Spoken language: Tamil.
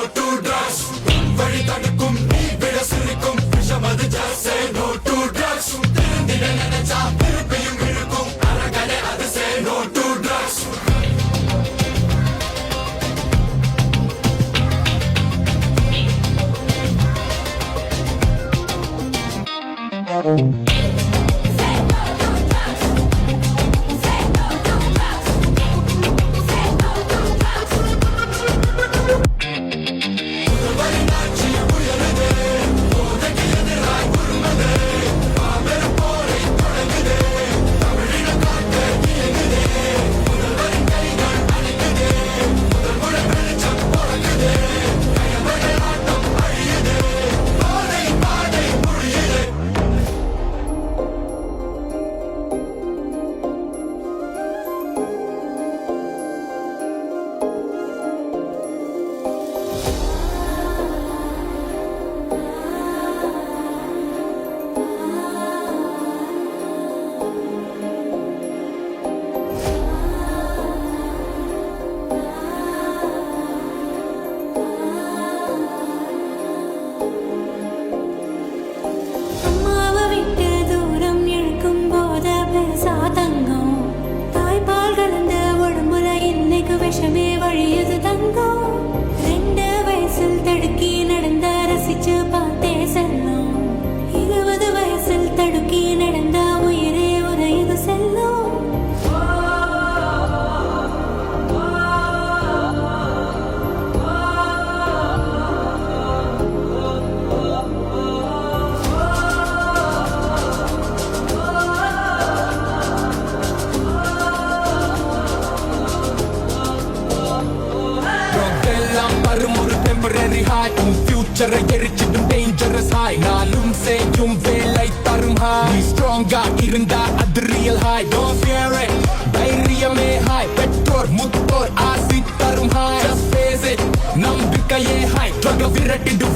to drugs. வழி தடுக்கும் நீ விட சிரிக்கும் விஷம் அது just say no to drugs. திருந்திட நினைச்சா திருப்பியும் இழுக்கும் அறகலை அது say no to drugs. விஷமே வழியது தங்கம் 2 வயசில் தடுக்கி நடந்த ரசிச்சு பார்த்தே செல்லும் 20 வயசில் தடுக்கி நடந்த உயிரே உரையது செல்லும் ஒரு டெம்பரரி ஹாய் உன் ஃபியூச்சரை எரிச்சிடும் டேஞ்சரஸ் ஹாய் நாளும் செய்யும் வேலை தரும் ஹாய் நீ ஸ்ட்ராங்கா இருந்தா அது real hi don't fear it தைரியமே ஹாய் பெற்றோர் முத்தோர் ஆசி தரும் ஹாய் ஜஸ்ட் ஃபேஸ் இட் நம்பிக்கையே ஹாய் ட்ரக விரட்டிடு